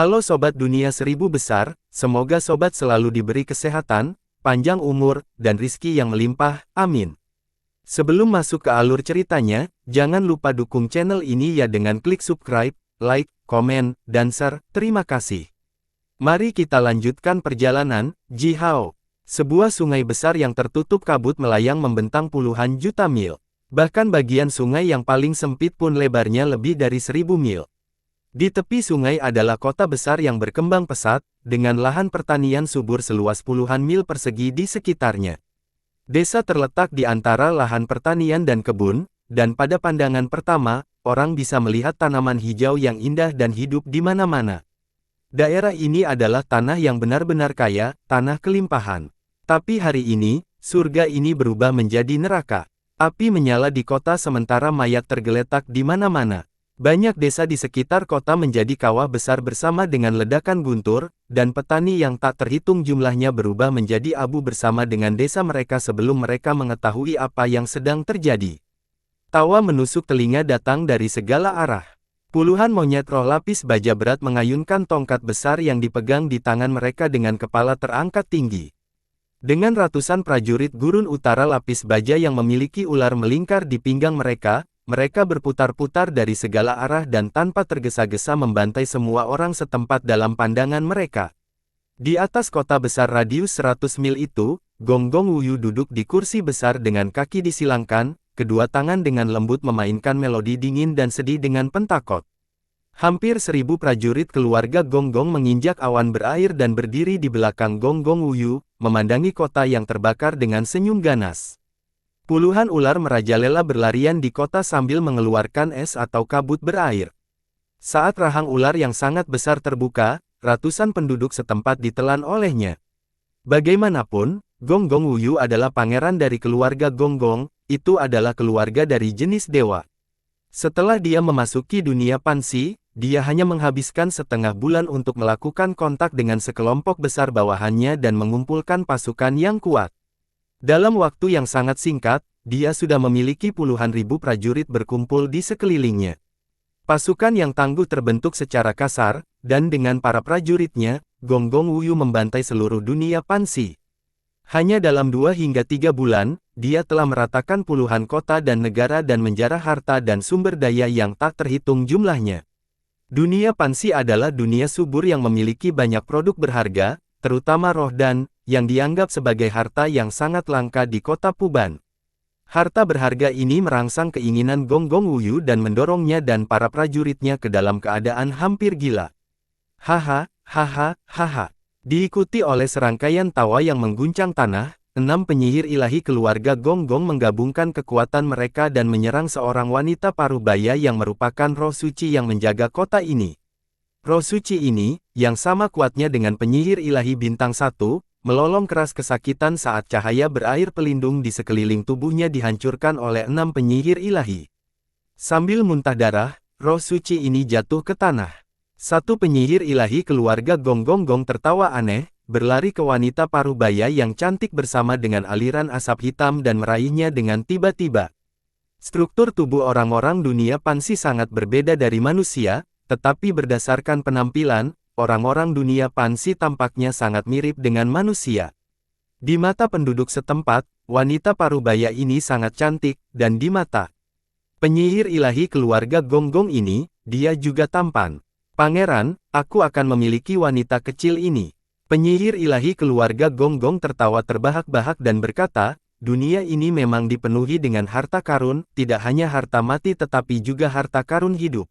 Halo Sobat Dunia Seribu Besar, semoga Sobat selalu diberi kesehatan, panjang umur, dan rizki yang melimpah, amin. Sebelum masuk ke alur ceritanya, jangan lupa dukung channel ini ya dengan klik subscribe, like, komen, dan share, terima kasih. Mari kita lanjutkan perjalanan. Jihao, sebuah sungai besar yang tertutup kabut melayang membentang puluhan juta mil. Bahkan bagian sungai yang paling sempit pun lebarnya lebih dari 1000 mil. Di tepi sungai adalah kota besar yang berkembang pesat, dengan lahan pertanian subur seluas puluhan mil persegi di sekitarnya. Desa terletak di antara lahan pertanian dan kebun, dan pada pandangan pertama, orang bisa melihat tanaman hijau yang indah dan hidup di mana-mana. Daerah ini adalah tanah yang benar-benar kaya, tanah kelimpahan. Tapi hari ini, surga ini berubah menjadi neraka. Api menyala di kota sementara mayat tergeletak di mana-mana. Banyak desa di sekitar kota menjadi kawah besar bersama dengan ledakan guntur, dan petani yang tak terhitung jumlahnya berubah menjadi abu bersama dengan desa mereka sebelum mereka mengetahui apa yang sedang terjadi. Tawa menusuk telinga datang dari segala arah. Puluhan monyet roh lapis baja berat mengayunkan tongkat besar yang dipegang di tangan mereka dengan kepala terangkat tinggi. Dengan ratusan prajurit gurun utara lapis baja yang memiliki ular melingkar di pinggang mereka berputar-putar dari segala arah dan tanpa tergesa-gesa membantai semua orang setempat dalam pandangan mereka. Di atas kota besar radius 100 mil itu, Gonggong Wuyu duduk di kursi besar dengan kaki disilangkan, kedua tangan dengan lembut memainkan melodi dingin dan sedih dengan pentakot. Hampir 1000 prajurit keluarga Gonggong menginjak awan berair dan berdiri di belakang Gonggong Wuyu, memandangi kota yang terbakar dengan senyum ganas. Puluhan ular merajalela berlarian di kota sambil mengeluarkan es atau kabut berair. Saat rahang ular yang sangat besar terbuka, ratusan penduduk setempat ditelan olehnya. Bagaimanapun, Gonggong Wuyu adalah pangeran dari keluarga Gonggong, itu adalah keluarga dari jenis dewa. Setelah dia memasuki dunia Pansi, dia hanya menghabiskan setengah bulan untuk melakukan kontak dengan sekelompok besar bawahannya dan mengumpulkan pasukan yang kuat. Dalam waktu yang sangat singkat, dia sudah memiliki puluhan ribu prajurit berkumpul di sekelilingnya. Pasukan yang tangguh terbentuk secara kasar, dan dengan para prajuritnya, Gonggong Wuyu membantai seluruh dunia Pansi. Hanya dalam 2 hingga 3 bulan, dia telah meratakan puluhan kota dan negara dan menjarah harta dan sumber daya yang tak terhitung jumlahnya. Dunia Pansi adalah dunia subur yang memiliki banyak produk berharga, terutama roh dan yang dianggap sebagai harta yang sangat langka di kota Puban. Harta berharga ini merangsang keinginan Gonggong Wuyu dan mendorongnya dan para prajuritnya ke dalam keadaan hampir gila. Haha, haha, haha. Diikuti oleh serangkaian tawa yang mengguncang tanah, 6 penyihir ilahi keluarga Gonggong menggabungkan kekuatan mereka dan menyerang seorang wanita parubaya yang merupakan roh suci yang menjaga kota ini. Roh suci ini, yang sama kuatnya dengan penyihir ilahi bintang 1, melolong keras kesakitan saat cahaya berair pelindung di sekeliling tubuhnya dihancurkan oleh 6 penyihir ilahi. Sambil muntah darah, roh suci ini jatuh ke tanah. Satu penyihir ilahi keluarga Gonggong tertawa aneh, berlari ke wanita parubaya yang cantik bersama dengan aliran asap hitam dan meraihnya dengan tiba-tiba. Struktur tubuh orang-orang dunia Pansi sangat berbeda dari manusia, tetapi berdasarkan penampilan, orang-orang dunia Pansi tampaknya sangat mirip dengan manusia. Di mata penduduk setempat, wanita parubaya ini sangat cantik, dan di mata penyihir ilahi keluarga Gonggong ini, dia juga tampan. Pangeran, aku akan memiliki wanita kecil ini. Penyihir ilahi keluarga Gonggong tertawa terbahak-bahak dan berkata, dunia ini memang dipenuhi dengan harta karun, tidak hanya harta mati tetapi juga harta karun hidup.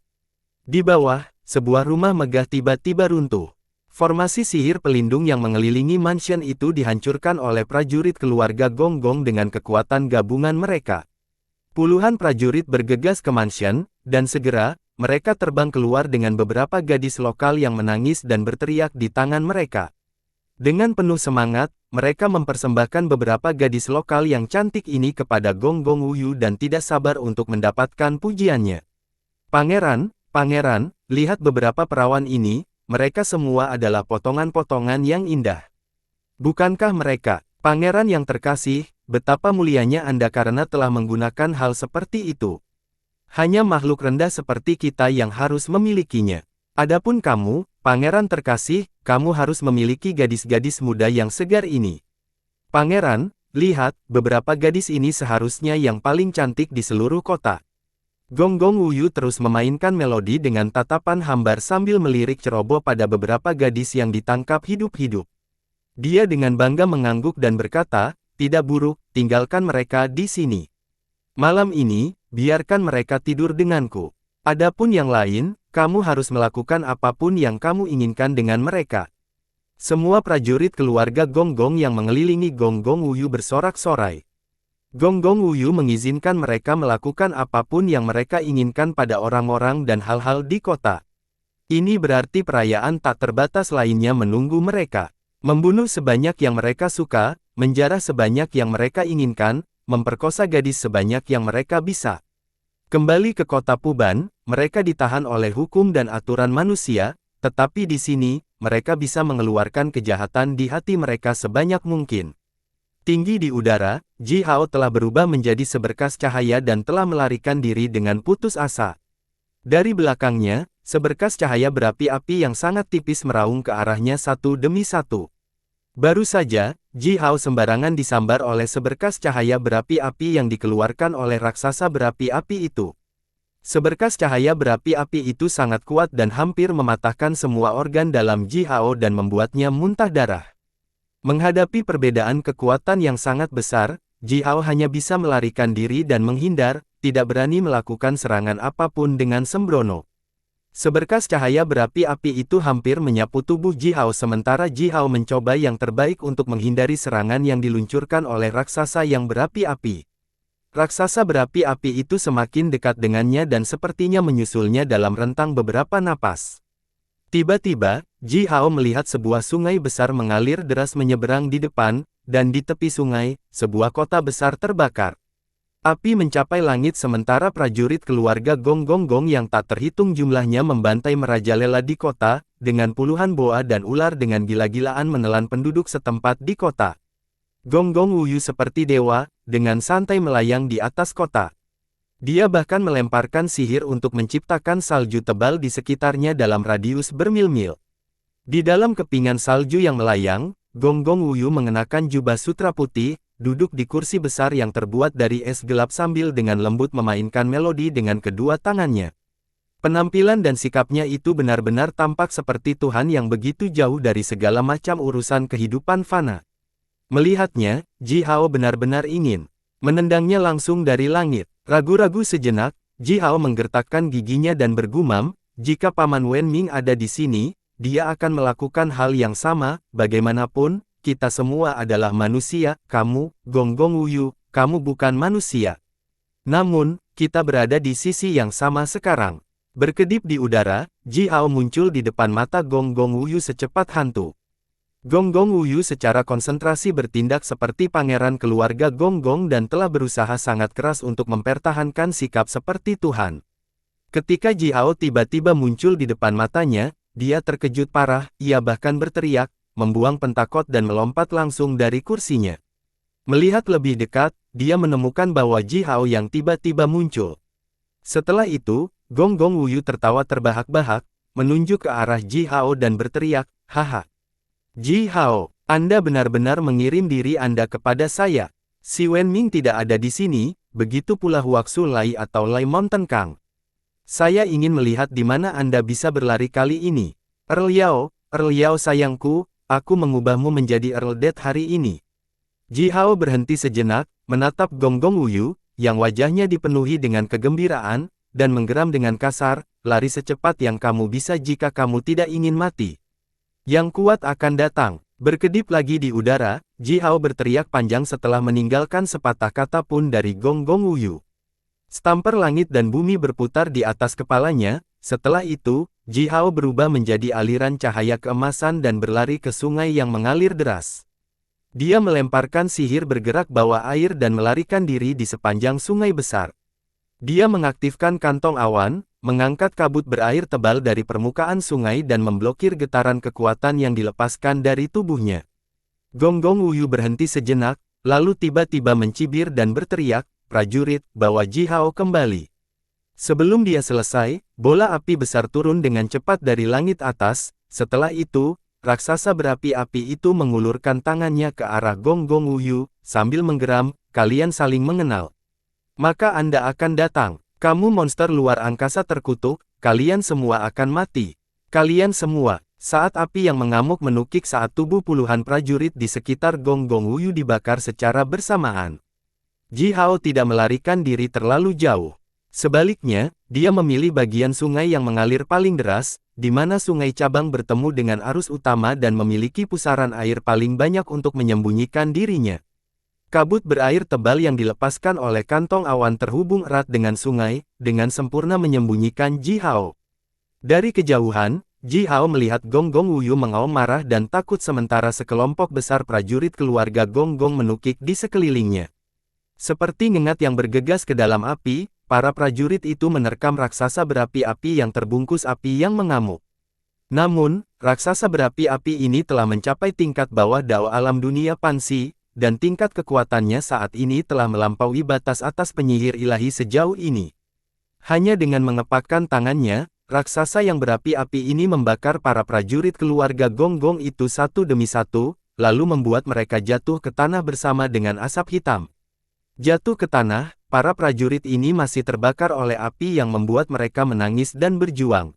Di bawah, sebuah rumah megah tiba-tiba runtuh. Formasi sihir pelindung yang mengelilingi mansion itu dihancurkan oleh prajurit keluarga Gonggong dengan kekuatan gabungan mereka. Puluhan prajurit bergegas ke mansion, dan segera, mereka terbang keluar dengan beberapa gadis lokal yang menangis dan berteriak di tangan mereka. Dengan penuh semangat, mereka mempersembahkan beberapa gadis lokal yang cantik ini kepada Gonggong Wuyu dan tidak sabar untuk mendapatkan pujiannya. Pangeran, Pangeran, lihat beberapa perawan ini, mereka semua adalah potongan-potongan yang indah. Bukankah mereka, Pangeran yang terkasih, betapa mulianya Anda karena telah menggunakan hal seperti itu. Hanya makhluk rendah seperti kita yang harus memilikinya. Adapun kamu, Pangeran terkasih, kamu harus memiliki gadis-gadis muda yang segar ini. Pangeran, lihat, beberapa gadis ini seharusnya yang paling cantik di seluruh kota. Gonggong Wuyu terus memainkan melodi dengan tatapan hambar sambil melirik ceroboh pada beberapa gadis yang ditangkap hidup-hidup. Dia dengan bangga mengangguk dan berkata, tidak buruk, tinggalkan mereka di sini. Malam ini, biarkan mereka tidur denganku. Adapun yang lain, kamu harus melakukan apapun yang kamu inginkan dengan mereka. Semua prajurit keluarga Gonggong yang mengelilingi Gonggong Wuyu bersorak-sorai. Gonggong Wuyu mengizinkan mereka melakukan apapun yang mereka inginkan pada orang-orang dan hal-hal di kota. Ini berarti perayaan tak terbatas lainnya menunggu mereka. Membunuh sebanyak yang mereka suka, menjarah sebanyak yang mereka inginkan, memperkosa gadis sebanyak yang mereka bisa. Kembali ke kota Puban, mereka ditahan oleh hukum dan aturan manusia, tetapi di sini, mereka bisa mengeluarkan kejahatan di hati mereka sebanyak mungkin. Tinggi di udara, Ji Hao telah berubah menjadi seberkas cahaya dan telah melarikan diri dengan putus asa. Dari belakangnya, seberkas cahaya berapi-api yang sangat tipis meraung ke arahnya satu demi satu. Baru saja, Ji Hao sembarangan disambar oleh seberkas cahaya berapi-api yang dikeluarkan oleh raksasa berapi-api itu. Seberkas cahaya berapi-api itu sangat kuat dan hampir mematahkan semua organ dalam Ji Hao dan membuatnya muntah darah. Menghadapi perbedaan kekuatan yang sangat besar, Ji Hao hanya bisa melarikan diri dan menghindar, tidak berani melakukan serangan apapun dengan sembrono. Seberkas cahaya berapi-api itu hampir menyapu tubuh Ji Hao sementara Ji Hao mencoba yang terbaik untuk menghindari serangan yang diluncurkan oleh raksasa yang berapi-api. Raksasa berapi-api itu semakin dekat dengannya dan sepertinya menyusulnya dalam rentang beberapa napas. Tiba-tiba, Ji Hao melihat sebuah sungai besar mengalir deras menyeberang di depan, dan di tepi sungai, sebuah kota besar terbakar. Api mencapai langit sementara prajurit keluarga Gonggong yang tak terhitung jumlahnya membantai merajalela di kota, dengan puluhan boa dan ular dengan gila-gilaan menelan penduduk setempat di kota. Gonggong Wuyu seperti dewa, dengan santai melayang di atas kota. Dia bahkan melemparkan sihir untuk menciptakan salju tebal di sekitarnya dalam radius bermil-mil. Di dalam kepingan salju yang melayang, Gonggong Wuyu mengenakan jubah sutra putih, duduk di kursi besar yang terbuat dari es gelap sambil dengan lembut memainkan melodi dengan kedua tangannya. Penampilan dan sikapnya itu benar-benar tampak seperti Tuhan yang begitu jauh dari segala macam urusan kehidupan fana. Melihatnya, Ji Hao benar-benar ingin menendangnya langsung dari langit. Ragu-ragu sejenak, Ji Hao menggertakkan giginya dan bergumam, jika Paman Wen Ming ada di sini, dia akan melakukan hal yang sama, bagaimanapun, kita semua adalah manusia, kamu, Gonggong Wuyu, kamu bukan manusia. Namun, kita berada di sisi yang sama sekarang. Berkedip di udara, Ji Hao muncul di depan mata Gonggong Wuyu secepat hantu. Gonggong Wuyu secara konsentrasi bertindak seperti pangeran keluarga Gonggong dan telah berusaha sangat keras untuk mempertahankan sikap seperti Tuhan. Ketika Ji Hao tiba-tiba muncul di depan matanya, dia terkejut parah, ia bahkan berteriak, membuang pentakot dan melompat langsung dari kursinya. Melihat lebih dekat, dia menemukan bahwa Ji Hao yang tiba-tiba muncul. Setelah itu, Gonggong Wuyu tertawa terbahak-bahak, menunjuk ke arah Ji Hao dan berteriak, haha. Ji Hao, Anda benar-benar mengirim diri Anda kepada saya. Si Wen Ming tidak ada di sini, begitu pula Huaxu Lai atau Lai Mountain Kang. Saya ingin melihat di mana Anda bisa berlari kali ini. Earl Yao sayangku, aku mengubahmu menjadi Earl Dead hari ini. Ji Hao berhenti sejenak, menatap Gonggong Wuyu, yang wajahnya dipenuhi dengan kegembiraan, dan menggeram dengan kasar, lari secepat yang kamu bisa jika kamu tidak ingin mati. Yang kuat akan datang. Berkedip lagi di udara, Ji Hao berteriak panjang setelah meninggalkan sepatah kata pun dari Gonggong Wuyu. Stamper langit dan bumi berputar di atas kepalanya, setelah itu, Ji Hao berubah menjadi aliran cahaya keemasan dan berlari ke sungai yang mengalir deras. Dia melemparkan sihir bergerak bawah air dan melarikan diri di sepanjang sungai besar. Dia mengaktifkan kantong awan, mengangkat kabut berair tebal dari permukaan sungai dan memblokir getaran kekuatan yang dilepaskan dari tubuhnya. Gonggong Wuyu berhenti sejenak, lalu tiba-tiba mencibir dan berteriak, prajurit, bawa Ji Hao kembali. Sebelum dia selesai, bola api besar turun dengan cepat dari langit atas, Setelah itu, raksasa berapi-api itu mengulurkan tangannya ke arah Gong Gong Wuyu, sambil menggeram, kalian saling mengenal. Maka Anda akan datang. Kamu monster luar angkasa terkutuk, kalian semua akan mati. Kalian semua. Saat api yang mengamuk menukik saat tubuh puluhan prajurit di sekitar Gong Gong Wuyu dibakar secara bersamaan. Ji Hao tidak melarikan diri terlalu jauh. Sebaliknya, dia memilih bagian sungai yang mengalir paling deras, di mana sungai cabang bertemu dengan arus utama dan memiliki pusaran air paling banyak untuk menyembunyikan dirinya. Kabut berair tebal yang dilepaskan oleh kantong awan terhubung erat dengan sungai, dengan sempurna menyembunyikan Ji Hao. Dari kejauhan, Ji Hao melihat Gong Gong Wuyu mengaum marah dan takut sementara sekelompok besar prajurit keluarga Gong Gong menukik di sekelilingnya. Seperti ngengat yang bergegas ke dalam api, para prajurit itu menerkam raksasa berapi-api yang terbungkus api yang mengamuk. Namun, raksasa berapi-api ini telah mencapai tingkat bawah Dao alam dunia Pansi, dan tingkat kekuatannya saat ini telah melampaui batas atas penyihir ilahi sejauh ini. Hanya dengan mengepakkan tangannya, raksasa yang berapi-api ini membakar para prajurit keluarga Gong Gong itu satu demi satu, lalu membuat mereka jatuh ke tanah bersama dengan asap hitam. Jatuh ke tanah, para prajurit ini masih terbakar oleh api yang membuat mereka menangis dan berjuang.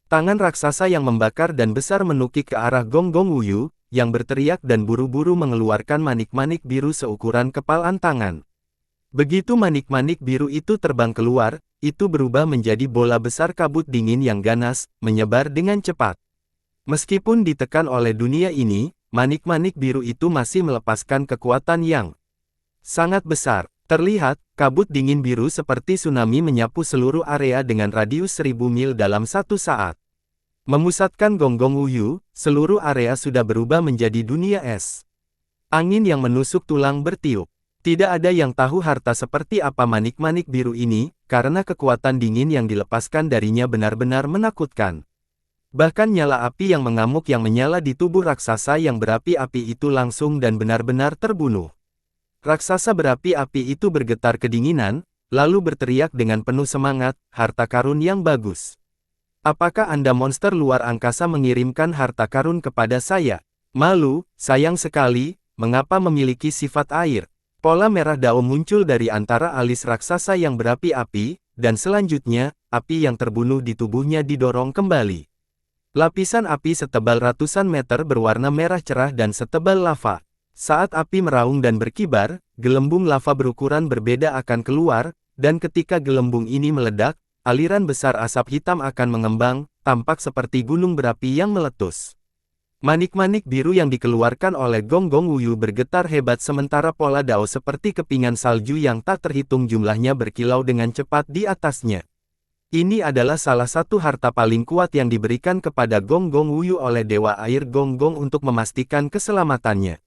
Tangan raksasa yang membakar dan besar menukik ke arah Gong Gong Wuyu, yang berteriak dan buru-buru mengeluarkan manik-manik biru seukuran kepalan tangan. Begitu manik-manik biru itu terbang keluar, itu berubah menjadi bola besar kabut dingin yang ganas, menyebar dengan cepat. Meskipun ditekan oleh dunia ini, manik-manik biru itu masih melepaskan kekuatan yang sangat besar. Terlihat, kabut dingin biru seperti tsunami menyapu seluruh area dengan radius 1000 mil dalam satu saat. Memusatkan Gong Gong Wuyu, seluruh area sudah berubah menjadi dunia es. Angin yang menusuk tulang bertiup. Tidak ada yang tahu harta seperti apa manik-manik biru ini, karena kekuatan dingin yang dilepaskan darinya benar-benar menakutkan. Bahkan nyala api yang mengamuk yang menyala di tubuh raksasa yang berapi-api itu langsung dan benar-benar terbunuh. Raksasa berapi-api itu bergetar kedinginan, lalu berteriak dengan penuh semangat, harta karun yang bagus. Apakah Anda monster luar angkasa mengirimkan harta karun kepada saya? Malu, sayang sekali, mengapa memiliki sifat air? Pola merah Dao muncul dari antara alis raksasa yang berapi-api, dan selanjutnya, api yang terbunuh di tubuhnya didorong kembali. Lapisan api setebal ratusan meter berwarna merah cerah dan setebal lava. Saat api meraung dan berkibar, gelembung lava berukuran berbeda akan keluar, dan ketika gelembung ini meledak, aliran besar asap hitam akan mengembang, tampak seperti gunung berapi yang meletus. Manik-manik biru yang dikeluarkan oleh Gong Gong Wuyu bergetar hebat sementara pola Dao seperti kepingan salju yang tak terhitung jumlahnya berkilau dengan cepat di atasnya. Ini adalah salah satu harta paling kuat yang diberikan kepada Gong Gong Wuyu oleh Dewa Air Gong Gong untuk memastikan keselamatannya.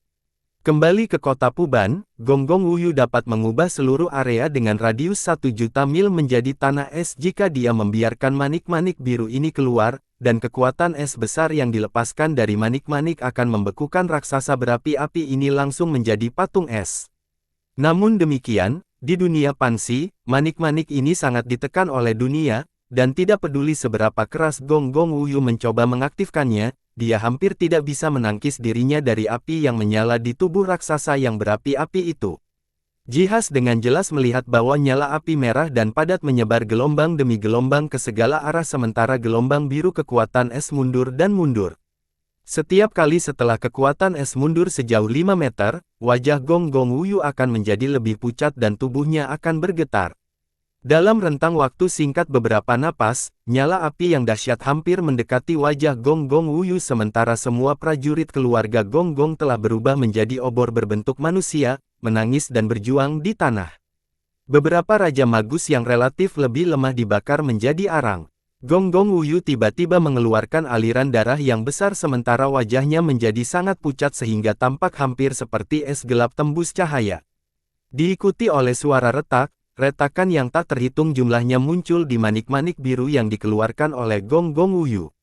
Kembali ke kota Puban, Gong Gong Wuyu dapat mengubah seluruh area dengan radius 1 juta mil menjadi tanah es jika dia membiarkan manik-manik biru ini keluar, dan kekuatan es besar yang dilepaskan dari manik-manik akan membekukan raksasa berapi-api ini langsung menjadi patung es. Namun demikian, di dunia Pansi, manik-manik ini sangat ditekan oleh dunia, dan tidak peduli seberapa keras Gong Gong Wuyu mencoba mengaktifkannya, dia hampir tidak bisa menangkis dirinya dari api yang menyala di tubuh raksasa yang berapi-api itu. Jihas dengan jelas melihat bahwa nyala api merah dan padat menyebar gelombang demi gelombang ke segala arah sementara gelombang biru kekuatan es mundur dan mundur. Setiap kali setelah kekuatan es mundur sejauh 5 meter, wajah Gong Gong Wuyu akan menjadi lebih pucat dan tubuhnya akan bergetar. Dalam rentang waktu singkat beberapa napas, nyala api yang dahsyat hampir mendekati wajah Gong Gong Wuyu sementara semua prajurit keluarga Gong Gong telah berubah menjadi obor berbentuk manusia, menangis dan berjuang di tanah. Beberapa Raja Magus yang relatif lebih lemah dibakar menjadi arang. Gong Gong Wuyu tiba-tiba mengeluarkan aliran darah yang besar sementara wajahnya menjadi sangat pucat sehingga tampak hampir seperti es gelap tembus cahaya. Diikuti oleh suara retak, retakan yang tak terhitung jumlahnya muncul di manik-manik biru yang dikeluarkan oleh Gong Gong Wuyu.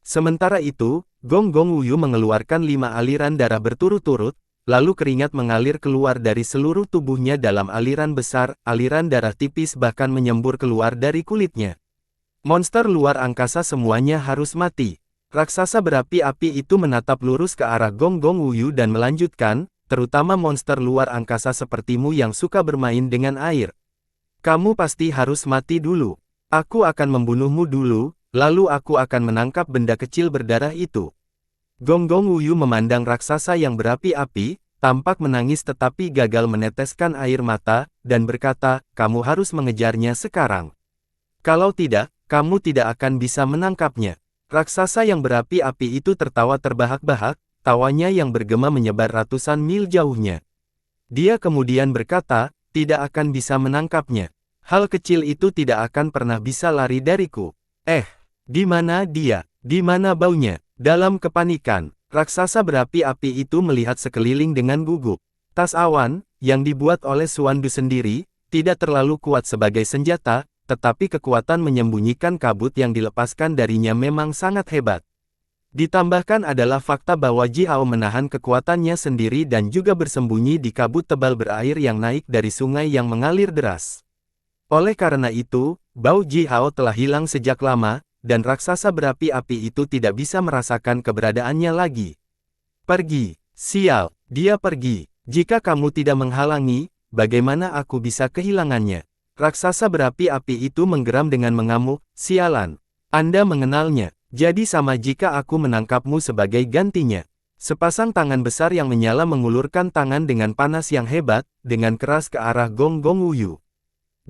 Sementara itu, Gong Gong Wuyu mengeluarkan 5 aliran darah berturut-turut, lalu keringat mengalir keluar dari seluruh tubuhnya dalam aliran besar, aliran darah tipis bahkan menyembur keluar dari kulitnya. Monster luar angkasa semuanya harus mati. Raksasa berapi-api itu menatap lurus ke arah Gong Gong Wuyu dan melanjutkan, terutama monster luar angkasa sepertimu yang suka bermain dengan air. Kamu pasti harus mati dulu. Aku akan membunuhmu dulu, lalu aku akan menangkap benda kecil berdarah itu. Gong Gong Wuyu memandang raksasa yang berapi-api, tampak menangis tetapi gagal meneteskan air mata, dan berkata, kamu harus mengejarnya sekarang. Kalau tidak, kamu tidak akan bisa menangkapnya. Raksasa yang berapi-api itu tertawa terbahak-bahak, tawanya yang bergema menyebar ratusan mil jauhnya. Dia kemudian berkata, tidak akan bisa menangkapnya. Hal kecil itu tidak akan pernah bisa lari dariku. Di mana dia? Di mana baunya? Dalam kepanikan, raksasa berapi-api itu melihat sekeliling dengan gugup. Tas awan, yang dibuat oleh Suandu sendiri, tidak terlalu kuat sebagai senjata, tetapi kekuatan menyembunyikan kabut yang dilepaskan darinya memang sangat hebat. Ditambahkan adalah fakta bahwa Ji Hao menahan kekuatannya sendiri dan juga bersembunyi di kabut tebal berair yang naik dari sungai yang mengalir deras. Oleh karena itu, bau Ji Hao telah hilang sejak lama, dan raksasa berapi-api itu tidak bisa merasakan keberadaannya lagi. Pergi, sial, dia pergi. Jika kamu tidak menghalangi, bagaimana aku bisa kehilangannya? Raksasa berapi-api itu menggeram dengan mengamuk, sialan. Anda mengenalnya, jadi sama jika aku menangkapmu sebagai gantinya. Sepasang tangan besar yang menyala mengulurkan tangan dengan panas yang hebat, dengan keras ke arah Gong Gong Wuyu.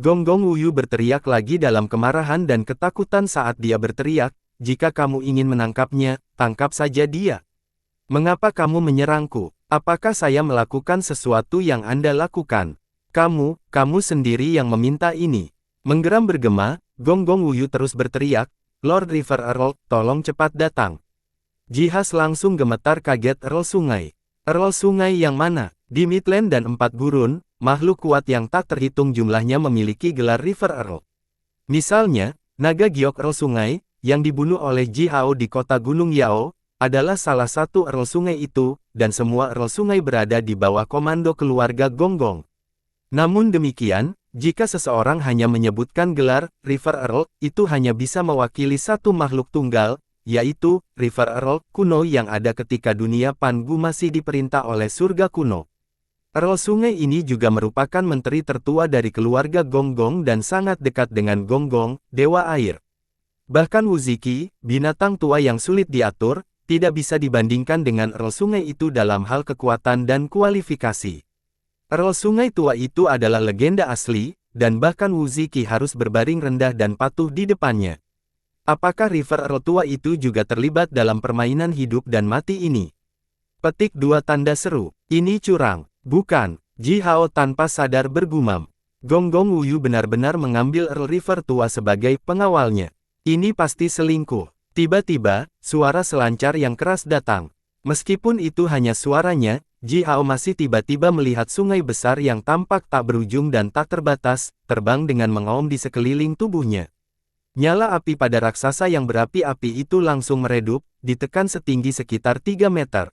Gong Gong Wuyu berteriak lagi dalam kemarahan dan ketakutan saat dia berteriak, jika kamu ingin menangkapnya, tangkap saja dia. Mengapa kamu menyerangku? Apakah saya melakukan sesuatu yang Anda lakukan? Kamu sendiri yang meminta ini. Menggeram bergema, Gong Gong Wuyu terus berteriak, Lord River Earl, tolong cepat datang. Jihas langsung gemetar kaget. Earl Sungai. Earl Sungai yang mana? Di Midland dan Empat Gurun, makhluk kuat yang tak terhitung jumlahnya memiliki gelar River Earl. Misalnya, naga giok Earl Sungai, yang dibunuh oleh Ji Hao di kota Gunung Yao, adalah salah satu Earl Sungai itu, dan semua Earl Sungai berada di bawah komando keluarga Gong Gong. Namun demikian, jika seseorang hanya menyebutkan gelar River Earl, itu hanya bisa mewakili satu makhluk tunggal, yaitu River Earl kuno yang ada ketika dunia Pangu masih diperintah oleh surga kuno. Earl Sungai ini juga merupakan menteri tertua dari keluarga Gong Gong dan sangat dekat dengan Gong Gong, dewa air. Bahkan Wuziki, binatang tua yang sulit diatur, tidak bisa dibandingkan dengan Earl Sungai itu dalam hal kekuatan dan kualifikasi. Earl Sungai tua itu adalah legenda asli, dan bahkan Wuziki harus berbaring rendah dan patuh di depannya. Apakah River Earl tua itu juga terlibat dalam permainan hidup dan mati ini? Petik 2 tanda seru. Ini curang. Bukan. Ji Hao tanpa sadar bergumam. Gong Gong Wuyu benar-benar mengambil Earl River tua sebagai pengawalnya. Ini pasti selingkuh. Tiba-tiba, suara selancar yang keras datang. Meskipun itu hanya suaranya, Ji Hao masih tiba-tiba melihat sungai besar yang tampak tak berujung dan tak terbatas, terbang dengan mengaum di sekeliling tubuhnya. Nyala api pada raksasa yang berapi-api itu langsung meredup, ditekan setinggi sekitar 3 meter.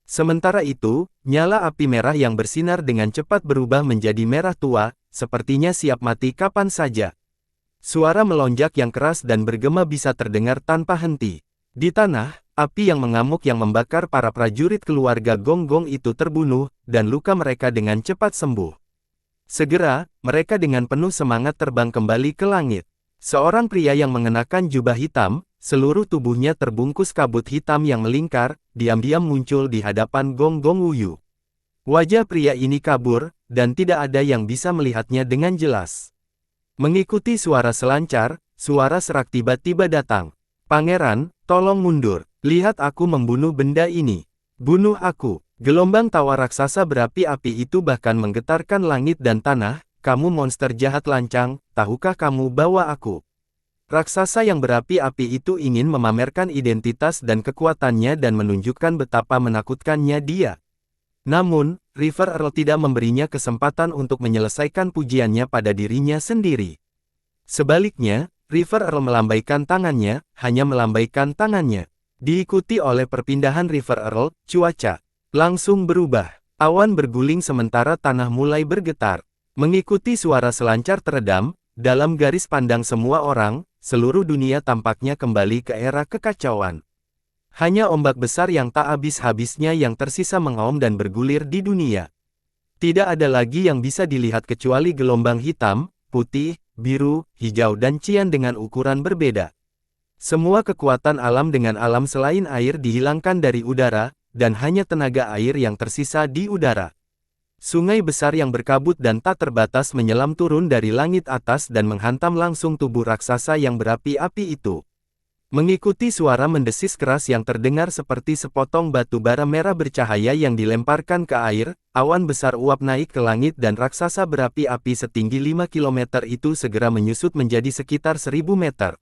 Sementara itu, nyala api merah yang bersinar dengan cepat berubah menjadi merah tua, sepertinya siap mati kapan saja. Suara melonjak yang keras dan bergema bisa terdengar tanpa henti. Di tanah, api yang mengamuk yang membakar para prajurit keluarga Gong Gong itu terbunuh, dan luka mereka dengan cepat sembuh. Segera, mereka dengan penuh semangat terbang kembali ke langit. Seorang pria yang mengenakan jubah hitam, seluruh tubuhnya terbungkus kabut hitam yang melingkar, diam-diam muncul di hadapan Gong Gong Wuyu. Wajah pria ini kabur, dan tidak ada yang bisa melihatnya dengan jelas. Mengikuti suara selancar, suara serak tiba-tiba datang. Pangeran, tolong mundur. Lihat aku membunuh benda ini. Bunuh aku. Gelombang tawa raksasa berapi-api itu bahkan menggetarkan langit dan tanah. Kamu monster jahat lancang, tahukah kamu bahwa aku? Raksasa yang berapi-api itu ingin memamerkan identitas dan kekuatannya dan menunjukkan betapa menakutkannya dia. Namun, River Earl tidak memberinya kesempatan untuk menyelesaikan pujiannya pada dirinya sendiri. Sebaliknya, River Earl melambaikan tangannya, hanya melambaikan tangannya. Diikuti oleh perpindahan River Earl, cuaca langsung berubah. Awan berguling sementara tanah mulai bergetar. Mengikuti suara selancar teredam, dalam garis pandang semua orang, seluruh dunia tampaknya kembali ke era kekacauan. Hanya ombak besar yang tak habis-habisnya yang tersisa mengaum dan bergulir di dunia. Tidak ada lagi yang bisa dilihat kecuali gelombang hitam, putih, biru, hijau dan cian dengan ukuran berbeda. Semua kekuatan alam dengan alam selain air dihilangkan dari udara, dan hanya tenaga air yang tersisa di udara. Sungai besar yang berkabut dan tak terbatas menyelam turun dari langit atas dan menghantam langsung tubuh raksasa yang berapi-api itu. Mengikuti suara mendesis keras yang terdengar seperti sepotong batu bara merah bercahaya yang dilemparkan ke air, awan besar uap naik ke langit dan raksasa berapi-api setinggi 5 km itu segera menyusut menjadi sekitar 1000 meter.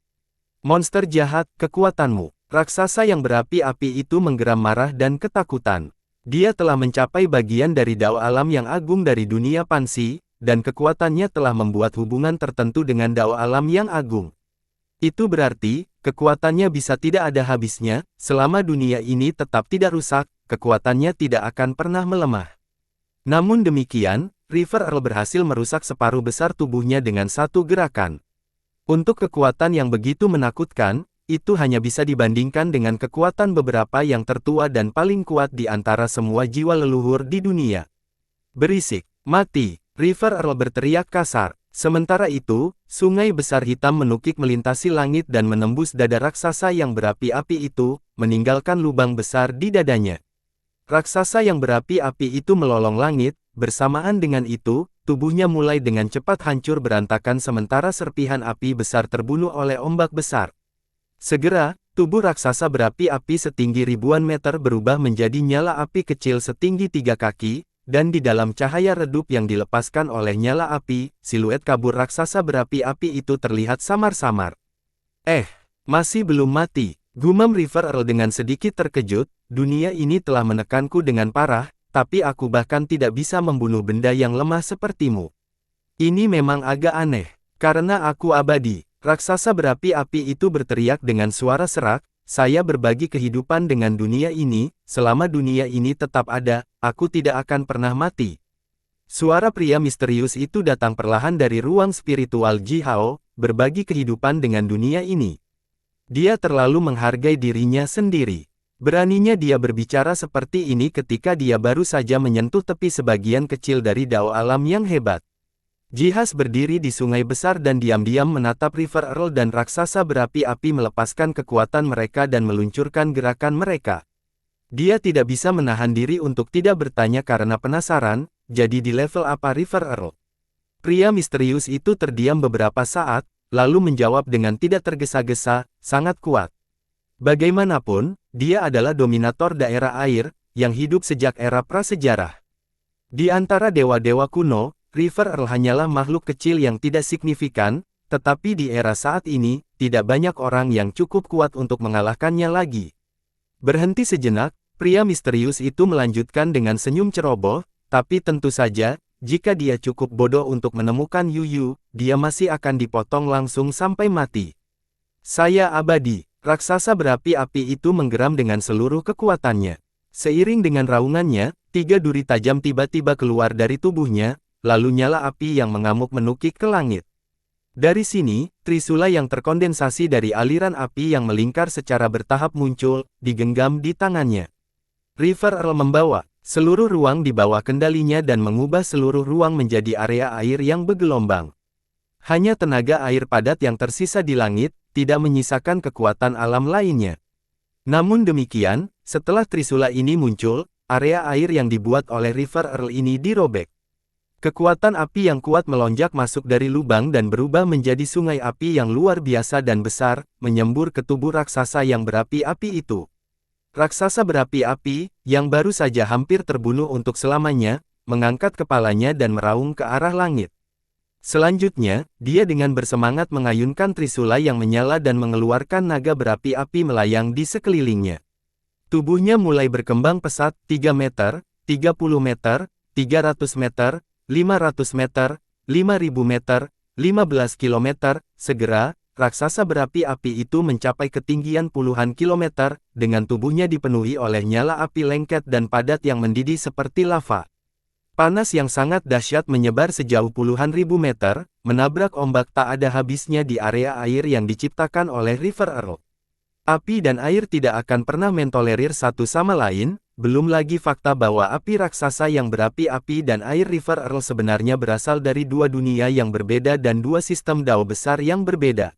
Monster jahat, kekuatanmu. Raksasa yang berapi-api itu menggeram marah dan ketakutan. Dia telah mencapai bagian dari dao alam yang agung dari dunia Pansi, dan kekuatannya telah membuat hubungan tertentu dengan dao alam yang agung. Itu berarti, kekuatannya bisa tidak ada habisnya, selama dunia ini tetap tidak rusak, kekuatannya tidak akan pernah melemah. Namun demikian, River Earl berhasil merusak separuh besar tubuhnya dengan satu gerakan. Untuk kekuatan yang begitu menakutkan, itu hanya bisa dibandingkan dengan kekuatan beberapa yang tertua dan paling kuat di antara semua jiwa leluhur di dunia. Berisik, mati, River Earl berteriak kasar. Sementara itu, sungai besar hitam menukik melintasi langit dan menembus dada raksasa yang berapi-api itu, meninggalkan lubang besar di dadanya. Raksasa yang berapi-api itu melolong langit, bersamaan dengan itu, tubuhnya mulai dengan cepat hancur berantakan sementara serpihan api besar terbunuh oleh ombak besar. Segera, tubuh raksasa berapi-api setinggi ribuan meter berubah menjadi nyala api kecil setinggi 3 kaki, dan di dalam cahaya redup yang dilepaskan oleh nyala api, siluet kabur raksasa berapi-api itu terlihat samar-samar. Masih belum mati, gumam River Earl dengan sedikit terkejut, dunia ini telah menekanku dengan parah, tapi aku bahkan tidak bisa membunuh benda yang lemah sepertimu. Ini memang agak aneh, karena aku abadi. Raksasa berapi-api itu berteriak dengan suara serak, saya berbagi kehidupan dengan dunia ini, selama dunia ini tetap ada, aku tidak akan pernah mati. Suara pria misterius itu datang perlahan dari ruang spiritual Ji Hao, berbagi kehidupan dengan dunia ini. Dia terlalu menghargai dirinya sendiri. Beraninya dia berbicara seperti ini ketika dia baru saja menyentuh tepi sebagian kecil dari dao alam yang hebat. Jihas berdiri di sungai besar dan diam-diam menatap River Earl dan raksasa berapi-api melepaskan kekuatan mereka dan meluncurkan gerakan mereka. Dia tidak bisa menahan diri untuk tidak bertanya karena penasaran, jadi di level apa River Earl? Pria misterius itu terdiam beberapa saat, lalu menjawab dengan tidak tergesa-gesa, sangat kuat. Bagaimanapun, dia adalah dominator daerah air, yang hidup sejak era prasejarah. Di antara dewa-dewa kuno, River Earl hanyalah makhluk kecil yang tidak signifikan, tetapi di era saat ini, tidak banyak orang yang cukup kuat untuk mengalahkannya lagi. Berhenti sejenak, pria misterius itu melanjutkan dengan senyum ceroboh, tapi tentu saja, jika dia cukup bodoh untuk menemukan Yuyu, dia masih akan dipotong langsung sampai mati. Saya abadi, raksasa berapi-api itu menggeram dengan seluruh kekuatannya. Seiring dengan raungannya, 3 duri tajam tiba-tiba keluar dari tubuhnya, lalu nyala api yang mengamuk menukik ke langit. Dari sini, trisula yang terkondensasi dari aliran api yang melingkar secara bertahap muncul, digenggam di tangannya. River Earl membawa seluruh ruang di bawah kendalinya dan mengubah seluruh ruang menjadi area air yang bergelombang. Hanya tenaga air padat yang tersisa di langit, tidak menyisakan kekuatan alam lainnya. Namun demikian, setelah trisula ini muncul, area air yang dibuat oleh River Earl ini dirobek. Kekuatan api yang kuat melonjak masuk dari lubang dan berubah menjadi sungai api yang luar biasa dan besar, menyembur ke tubuh raksasa yang berapi-api itu. Raksasa berapi-api, yang baru saja hampir terbunuh untuk selamanya, mengangkat kepalanya dan meraung ke arah langit. Selanjutnya, dia dengan bersemangat mengayunkan trisula yang menyala dan mengeluarkan naga berapi-api melayang di sekelilingnya. Tubuhnya mulai berkembang pesat, 3 meter, 30 meter, 300 meter, 500 meter, 5000 meter, 15 kilometer. Segera, raksasa berapi-api itu mencapai ketinggian puluhan kilometer, dengan tubuhnya dipenuhi oleh nyala api lengket dan padat yang mendidih seperti lava. Panas yang sangat dahsyat menyebar sejauh puluhan ribu meter, menabrak ombak tak ada habisnya di area air yang diciptakan oleh River Earl. Api dan air tidak akan pernah mentolerir satu sama lain, belum lagi fakta bahwa api raksasa yang berapi-api dan air River Earl sebenarnya berasal dari dua dunia yang berbeda dan dua sistem Dao besar yang berbeda.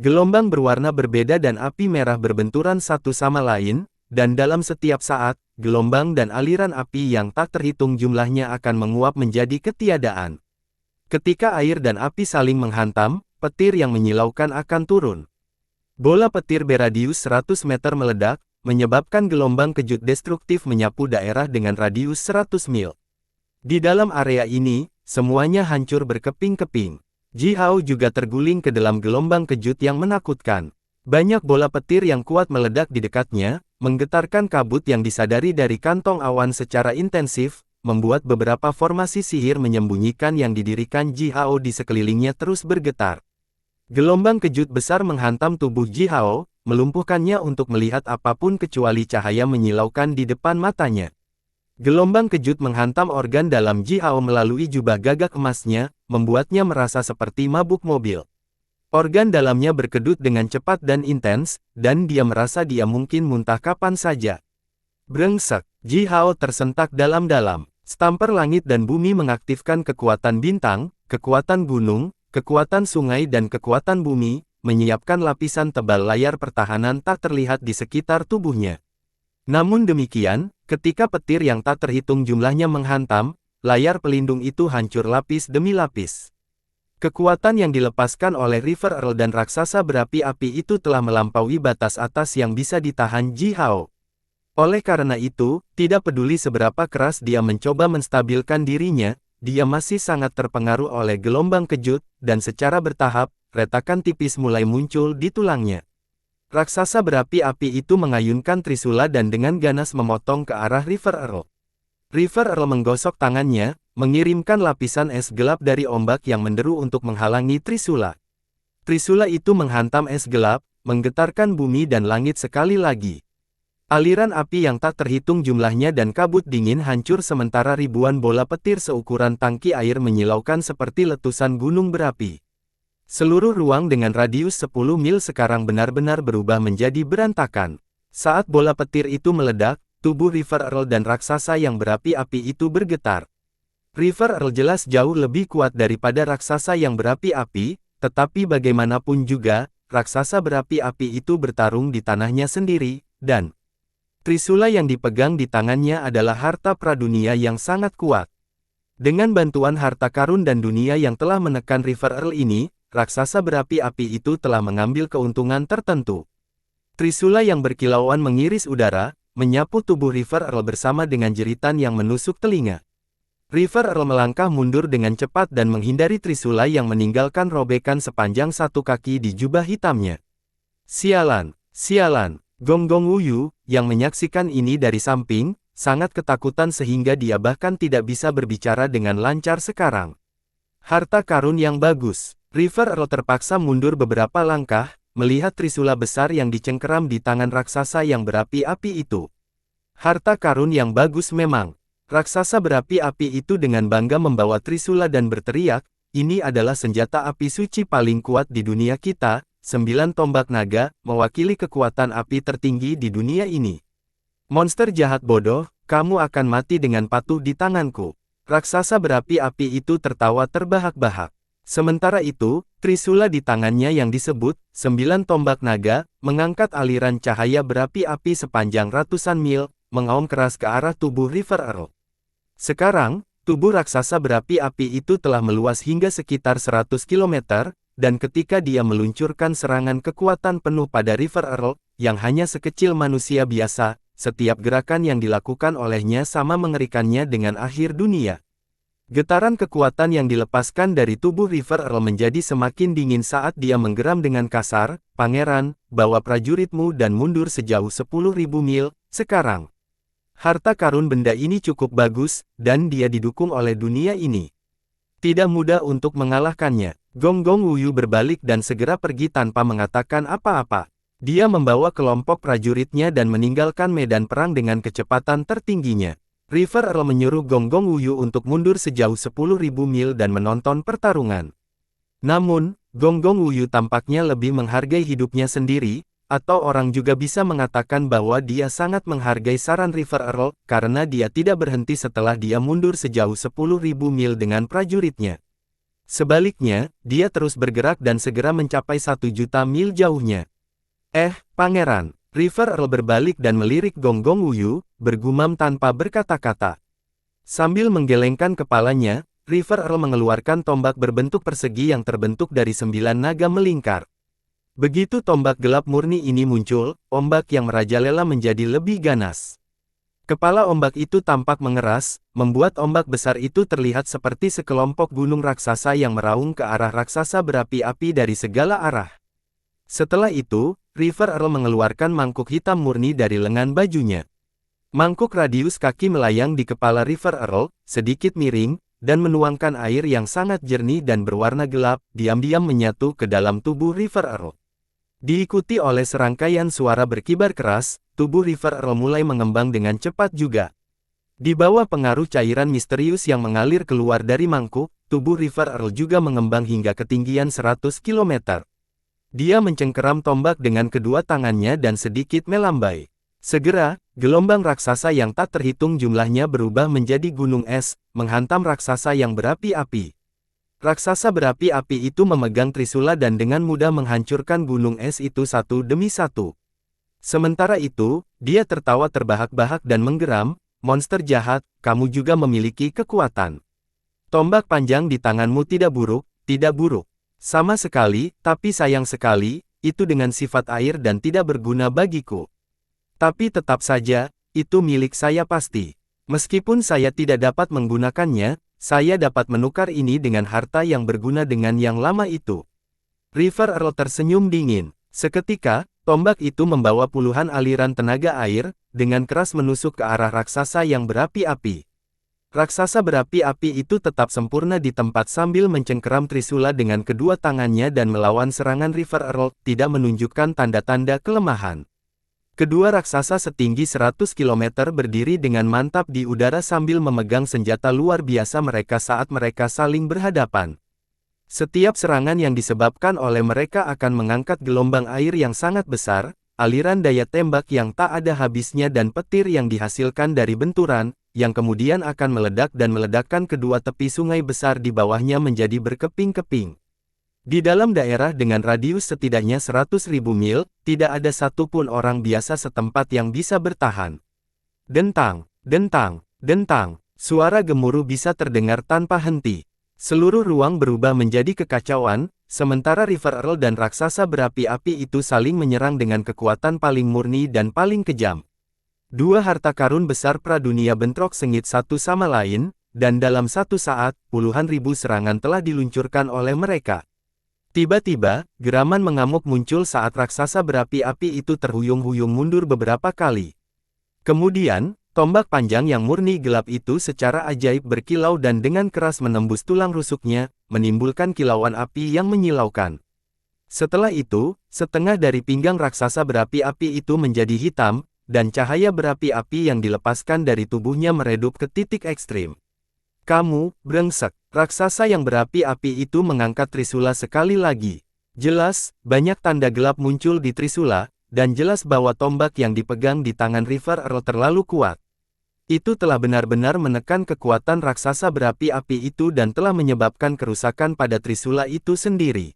Gelombang berwarna berbeda dan api merah berbenturan satu sama lain, dan dalam setiap saat, gelombang dan aliran api yang tak terhitung jumlahnya akan menguap menjadi ketiadaan. Ketika air dan api saling menghantam, petir yang menyilaukan akan turun. Bola petir beradius 100 meter meledak, menyebabkan gelombang kejut destruktif menyapu daerah dengan radius 100 mil. Di dalam area ini, semuanya hancur berkeping-keping. Ji Hao juga terguling ke dalam gelombang kejut yang menakutkan. Banyak bola petir yang kuat meledak di dekatnya, menggetarkan kabut yang disadari dari kantong awan secara intensif, membuat beberapa formasi sihir menyembunyikan yang didirikan Ji Hao di sekelilingnya terus bergetar. Gelombang kejut besar menghantam tubuh Ji Hao, melumpuhkannya untuk melihat apapun kecuali cahaya menyilaukan di depan matanya. Gelombang kejut menghantam organ dalam Ji Hao melalui jubah gagak emasnya, membuatnya merasa seperti mabuk mobil. Organ dalamnya berkedut dengan cepat dan intens, dan dia merasa dia mungkin muntah kapan saja. Brengsek, Ji Hao tersentak dalam-dalam. Stamper langit dan bumi mengaktifkan kekuatan bintang, kekuatan gunung, kekuatan sungai dan kekuatan bumi, menyiapkan lapisan tebal layar pertahanan tak terlihat di sekitar tubuhnya. Namun demikian, ketika petir yang tak terhitung jumlahnya menghantam, layar pelindung itu hancur lapis demi lapis. Kekuatan yang dilepaskan oleh River Earl dan raksasa berapi-api itu telah melampaui batas atas yang bisa ditahan Ji Hao. Oleh karena itu, tidak peduli seberapa keras dia mencoba menstabilkan dirinya, dia masih sangat terpengaruh oleh gelombang kejut, dan secara bertahap, retakan tipis mulai muncul di tulangnya. Raksasa berapi-api itu mengayunkan trisula dan dengan ganas memotong ke arah River Earl. River Earl menggosok tangannya, mengirimkan lapisan es gelap dari ombak yang menderu untuk menghalangi trisula. Trisula itu menghantam es gelap, menggetarkan bumi dan langit sekali lagi. Aliran api yang tak terhitung jumlahnya dan kabut dingin hancur sementara ribuan bola petir seukuran tangki air menyilaukan seperti letusan gunung berapi. Seluruh ruang dengan radius 10 mil sekarang benar-benar berubah menjadi berantakan. Saat bola petir itu meledak, tubuh River Earl dan raksasa yang berapi-api itu bergetar. River Earl jelas jauh lebih kuat daripada raksasa yang berapi-api, tetapi bagaimanapun juga, raksasa berapi-api itu bertarung di tanahnya sendiri, dan trisula yang dipegang di tangannya adalah harta pradunia yang sangat kuat. Dengan bantuan harta karun dan dunia yang telah menekan River Earl ini, raksasa berapi-api itu telah mengambil keuntungan tertentu. Trisula yang berkilauan mengiris udara, menyapu tubuh River Earl bersama dengan jeritan yang menusuk telinga. River Earl melangkah mundur dengan cepat dan menghindari trisula yang meninggalkan robekan sepanjang satu kaki di jubah hitamnya. Sialan, sialan. Gong Gong Wuyu, yang menyaksikan ini dari samping, sangat ketakutan sehingga dia bahkan tidak bisa berbicara dengan lancar sekarang. Harta karun yang bagus. River Earl terpaksa mundur beberapa langkah, melihat trisula besar yang dicengkeram di tangan raksasa yang berapi-api itu. Harta karun yang bagus memang. Raksasa berapi-api itu dengan bangga membawa trisula dan berteriak, ini adalah senjata api suci paling kuat di dunia kita. 9 tombak naga, mewakili kekuatan api tertinggi di dunia ini. Monster jahat bodoh, kamu akan mati dengan patuh di tanganku. Raksasa berapi-api itu tertawa terbahak-bahak. Sementara itu, trisula di tangannya yang disebut 9 tombak naga, mengangkat aliran cahaya berapi-api sepanjang ratusan mil, mengaum keras ke arah tubuh River Earl. Sekarang, tubuh raksasa berapi-api itu telah meluas hingga sekitar 100 km, dan ketika dia meluncurkan serangan kekuatan penuh pada River Earl, yang hanya sekecil manusia biasa, setiap gerakan yang dilakukan olehnya sama mengerikannya dengan akhir dunia. Getaran kekuatan yang dilepaskan dari tubuh River Earl menjadi semakin dingin saat dia menggeram dengan kasar, "Pangeran, bawa prajuritmu dan mundur sejauh 10.000 mil, sekarang." Harta karun benda ini cukup bagus, dan dia didukung oleh dunia ini. Tidak mudah untuk mengalahkannya. Gong Gong Wuyu berbalik dan segera pergi tanpa mengatakan apa-apa. Dia membawa kelompok prajuritnya dan meninggalkan medan perang dengan kecepatan tertingginya. River Earl menyuruh Gong Gong Wuyu untuk mundur sejauh 10.000 mil dan menonton pertarungan. Namun, Gong Gong Wuyu tampaknya lebih menghargai hidupnya sendiri, atau orang juga bisa mengatakan bahwa dia sangat menghargai saran River Earl, karena dia tidak berhenti setelah dia mundur sejauh 10.000 mil dengan prajuritnya. Sebaliknya, dia terus bergerak dan segera mencapai 1 juta mil jauhnya. Pangeran, River Earl berbalik dan melirik Gong Gong Wuyu, bergumam tanpa berkata-kata. Sambil menggelengkan kepalanya, River Earl mengeluarkan tombak berbentuk persegi yang terbentuk dari 9 naga melingkar. Begitu tombak gelap murni ini muncul, ombak yang merajalela menjadi lebih ganas. Kepala ombak itu tampak mengeras, membuat ombak besar itu terlihat seperti sekelompok gunung raksasa yang meraung ke arah raksasa berapi-api dari segala arah. Setelah itu, River Earl mengeluarkan mangkuk hitam murni dari lengan bajunya. Mangkuk radius kaki melayang di kepala River Earl, sedikit miring, dan menuangkan air yang sangat jernih dan berwarna gelap, diam-diam menyatu ke dalam tubuh River Earl. Diikuti oleh serangkaian suara berkibar keras, tubuh River Earl mulai mengembang dengan cepat juga. Di bawah pengaruh cairan misterius yang mengalir keluar dari mangkuk, tubuh River Earl juga mengembang hingga ketinggian 100 km. Dia mencengkeram tombak dengan kedua tangannya dan sedikit melambai. Segera, gelombang raksasa yang tak terhitung jumlahnya berubah menjadi gunung es, menghantam raksasa yang berapi-api. Raksasa berapi-api itu memegang trisula dan dengan mudah menghancurkan gunung es itu satu demi satu. Sementara itu, dia tertawa terbahak-bahak dan menggeram, "Monster jahat, kamu juga memiliki kekuatan. Tombak panjang di tanganmu tidak buruk, tidak buruk. Sama sekali, tapi sayang sekali, itu dengan sifat air dan tidak berguna bagiku. Tapi tetap saja, itu milik saya pasti. Meskipun saya tidak dapat menggunakannya, saya dapat menukar ini dengan harta yang berguna dengan yang lama itu." River Earl tersenyum dingin. Seketika, tombak itu membawa puluhan aliran tenaga air, dengan keras menusuk ke arah raksasa yang berapi-api. Raksasa berapi-api itu tetap sempurna di tempat sambil mencengkeram trisula dengan kedua tangannya dan melawan serangan River Earl, tidak menunjukkan tanda-tanda kelemahan. Kedua raksasa setinggi 100 km berdiri dengan mantap di udara sambil memegang senjata luar biasa mereka saat mereka saling berhadapan. Setiap serangan yang disebabkan oleh mereka akan mengangkat gelombang air yang sangat besar, aliran daya tembak yang tak ada habisnya dan petir yang dihasilkan dari benturan, yang kemudian akan meledak dan meledakkan kedua tepi sungai besar di bawahnya menjadi berkeping-keping. Di dalam daerah dengan radius setidaknya 100.000 mil, tidak ada satupun orang biasa setempat yang bisa bertahan. Dentang, dentang, dentang, suara gemuruh bisa terdengar tanpa henti. Seluruh ruang berubah menjadi kekacauan, sementara River Earl dan raksasa berapi-api itu saling menyerang dengan kekuatan paling murni dan paling kejam. Dua harta karun besar pradunia bentrok sengit satu sama lain, dan dalam satu saat, puluhan ribu serangan telah diluncurkan oleh mereka. Tiba-tiba, geraman mengamuk muncul saat raksasa berapi-api itu terhuyung-huyung mundur beberapa kali. Kemudian, tombak panjang yang murni gelap itu secara ajaib berkilau dan dengan keras menembus tulang rusuknya, menimbulkan kilauan api yang menyilaukan. Setelah itu, setengah dari pinggang raksasa berapi-api itu menjadi hitam, dan cahaya berapi-api yang dilepaskan dari tubuhnya meredup ke titik ekstrim. "Kamu, brengsek!" Raksasa yang berapi-api itu mengangkat trisula sekali lagi. Jelas, banyak tanda gelap muncul di trisula, dan jelas bahwa tombak yang dipegang di tangan River Earl terlalu kuat. Itu telah benar-benar menekan kekuatan raksasa berapi-api itu dan telah menyebabkan kerusakan pada trisula itu sendiri.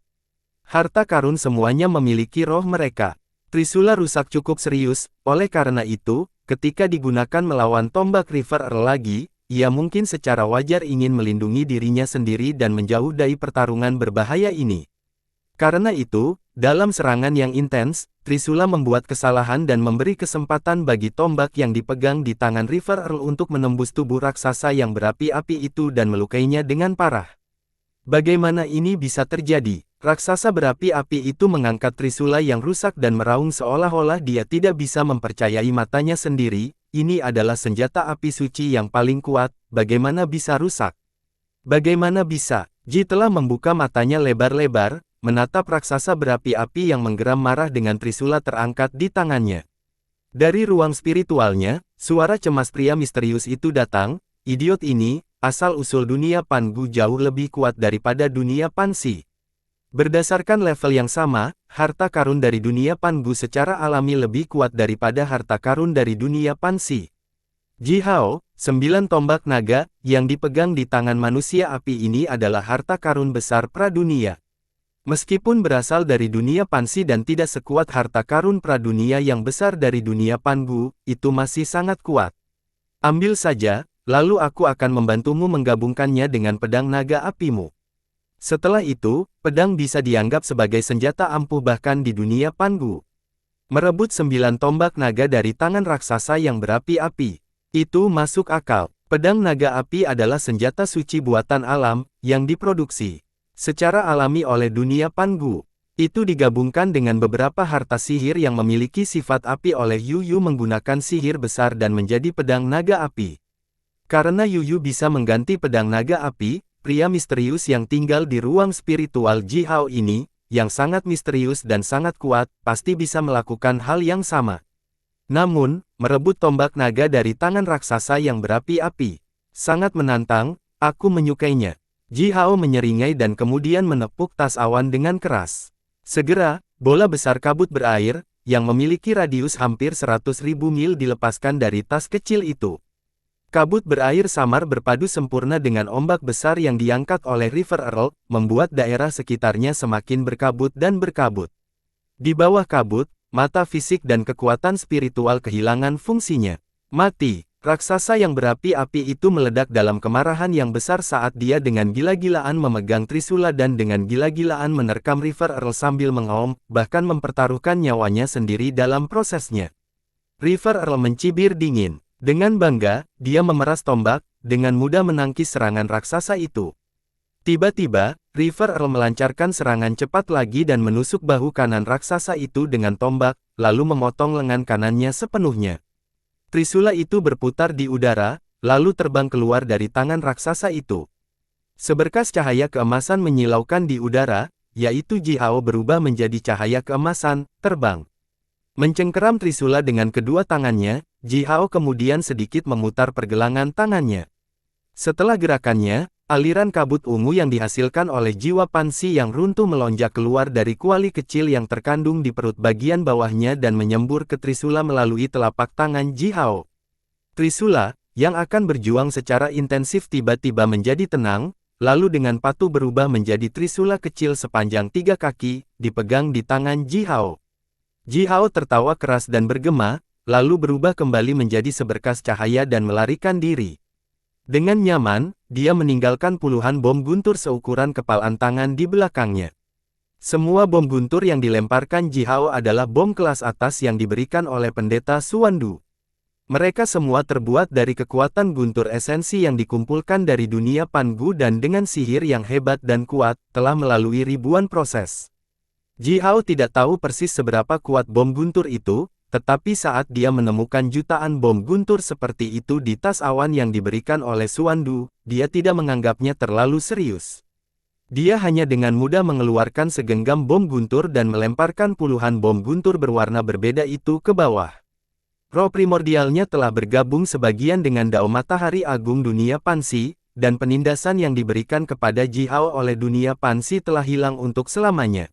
Harta karun semuanya memiliki roh mereka. Trisula rusak cukup serius, oleh karena itu, ketika digunakan melawan tombak River Earl lagi, ia mungkin secara wajar ingin melindungi dirinya sendiri dan menjauh dari pertarungan berbahaya ini. Karena itu, dalam serangan yang intens, Trisula membuat kesalahan dan memberi kesempatan bagi tombak yang dipegang di tangan River Earl untuk menembus tubuh raksasa yang berapi-api itu dan melukainya dengan parah. Bagaimana ini bisa terjadi? Raksasa berapi-api itu mengangkat trisula yang rusak dan meraung seolah-olah dia tidak bisa mempercayai matanya sendiri. Ini adalah senjata api suci yang paling kuat, bagaimana bisa rusak? Bagaimana bisa? Ji telah membuka matanya lebar-lebar, menatap raksasa berapi-api yang menggeram marah dengan trisula terangkat di tangannya. Dari ruang spiritualnya, suara cemas pria misterius itu datang, "Idiot ini, asal-usul dunia Pan Gu jauh lebih kuat daripada dunia Pan Si. Berdasarkan level yang sama, harta karun dari dunia Pangu secara alami lebih kuat daripada harta karun dari dunia Pansi. Ji Hao, 9 tombak naga, yang dipegang di tangan manusia api ini adalah harta karun besar pradunia. Meskipun berasal dari dunia Pansi dan tidak sekuat harta karun pradunia yang besar dari dunia Pangu, itu masih sangat kuat. Ambil saja, lalu aku akan membantumu menggabungkannya dengan pedang naga apimu. Setelah itu, pedang bisa dianggap sebagai senjata ampuh bahkan di dunia Pangu. Merebut 9 tombak naga dari tangan raksasa yang berapi-api. Itu masuk akal. Pedang naga api adalah senjata suci buatan alam, yang diproduksi secara alami oleh dunia Pangu. Itu digabungkan dengan beberapa harta sihir yang memiliki sifat api oleh Yu Yu menggunakan sihir besar dan menjadi pedang naga api. Karena Yu Yu bisa mengganti pedang naga api, pria misterius yang tinggal di ruang spiritual Ji Hao ini, yang sangat misterius dan sangat kuat, pasti bisa melakukan hal yang sama. Namun, merebut tombak naga dari tangan raksasa yang berapi-api sangat menantang, aku menyukainya. Ji Hao menyeringai dan kemudian menepuk tas awan dengan keras. Segera, bola besar kabut berair, yang memiliki radius hampir 100.000 mil dilepaskan dari tas kecil itu. Kabut berair samar berpadu sempurna dengan ombak besar yang diangkat oleh River Earl, membuat daerah sekitarnya semakin berkabut dan berkabut. Di bawah kabut, mata fisik dan kekuatan spiritual kehilangan fungsinya. Mati. Raksasa yang berapi-api itu meledak dalam kemarahan yang besar saat dia dengan gila-gilaan memegang trisula dan dengan gila-gilaan menerkam River Earl sambil mengaum, bahkan mempertaruhkan nyawanya sendiri dalam prosesnya. River Earl mencibir dingin. Dengan bangga, dia memeras tombak, dengan mudah menangkis serangan raksasa itu. Tiba-tiba, River Earl melancarkan serangan cepat lagi dan menusuk bahu kanan raksasa itu dengan tombak, lalu memotong lengan kanannya sepenuhnya. Trisula itu berputar di udara, lalu terbang keluar dari tangan raksasa itu. Seberkas cahaya keemasan menyilaukan di udara, yaitu Ji Hao berubah menjadi cahaya keemasan, terbang. Mencengkeram trisula dengan kedua tangannya, Ji Hao kemudian sedikit memutar pergelangan tangannya. Setelah gerakannya, aliran kabut ungu yang dihasilkan oleh jiwa Pansi yang runtuh melonjak keluar dari kuali kecil yang terkandung di perut bagian bawahnya dan menyembur ke trisula melalui telapak tangan Ji Hao. Trisula, yang akan berjuang secara intensif tiba-tiba menjadi tenang, lalu dengan patuh berubah menjadi trisula kecil sepanjang 3 kaki, dipegang di tangan Ji Hao. Ji Hao tertawa keras dan bergema, lalu berubah kembali menjadi seberkas cahaya dan melarikan diri. Dengan nyaman, dia meninggalkan puluhan bom guntur seukuran kepalan tangan di belakangnya. Semua bom guntur yang dilemparkan Ji Hao adalah bom kelas atas yang diberikan oleh pendeta Suandu. Mereka semua terbuat dari kekuatan guntur esensi yang dikumpulkan dari dunia Pangu dan dengan sihir yang hebat dan kuat, telah melalui ribuan proses. Ji Hao tidak tahu persis seberapa kuat bom guntur itu, tetapi saat dia menemukan jutaan bom guntur seperti itu di tas awan yang diberikan oleh Suandu, dia tidak menganggapnya terlalu serius. Dia hanya dengan mudah mengeluarkan segenggam bom guntur dan melemparkan puluhan bom guntur berwarna berbeda itu ke bawah. Roh primordialnya telah bergabung sebagian dengan dao matahari agung dunia Pansi, dan penindasan yang diberikan kepada Ji Hao oleh dunia Pansi telah hilang untuk selamanya.